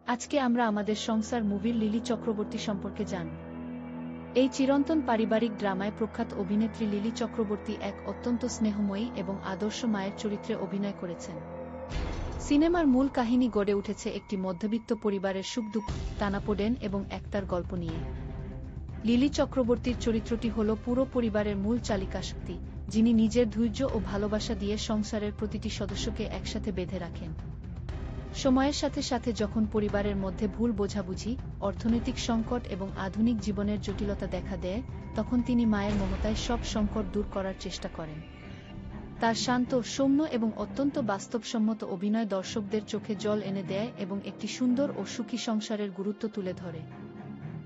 আজকে আমরা আমাদের সংসার মুভির লিলি চক্রবর্তী সম্পর্কে জানব। এই চিরন্তন পারিবারিক ড্রামায় প্রখ্যাত অভিনেত্রী লিলি চক্রবর্তী এক অত্যন্ত স্নেহময়ী এবং আদর্শ মায়ের চরিত্রে অভিনয় করেছেন। সিনেমার মূল কাহিনী গড়ে উঠেছে একটি মধ্যবিত্ত পরিবারের সুখ-দুঃখ, টানাপোড়েন এবং একতার গল্প নিয়ে। লিলি চক্রবর্তীর চরিত্রটি হল পুরো পরিবারের মূল চালিকাশক্তি, যিনি নিজের ধৈর্য ও ভালোবাসা দিয়ে সংসারের প্রতিটি সদস্যকে একসাথে বেঁধে রাখেন। সময়ের সাথে সাথে যখন পরিবারের মধ্যে ভুল বোঝাবুঝি, অর্থনৈতিক সংকট এবং আধুনিক জীবনের জটিলতা দেখা দেয়, তখন তিনি মায়ের মমতায় সব সংকট দূর করার চেষ্টা করেন। তার শান্ত, সৌম্য এবং অত্যন্ত বাস্তবসম্মত অভিনয় দর্শকদের চোখে জল এনে দেয় এবং একটি সুন্দর ও সুখী সংসারের গুরুত্ব তুলে ধরে।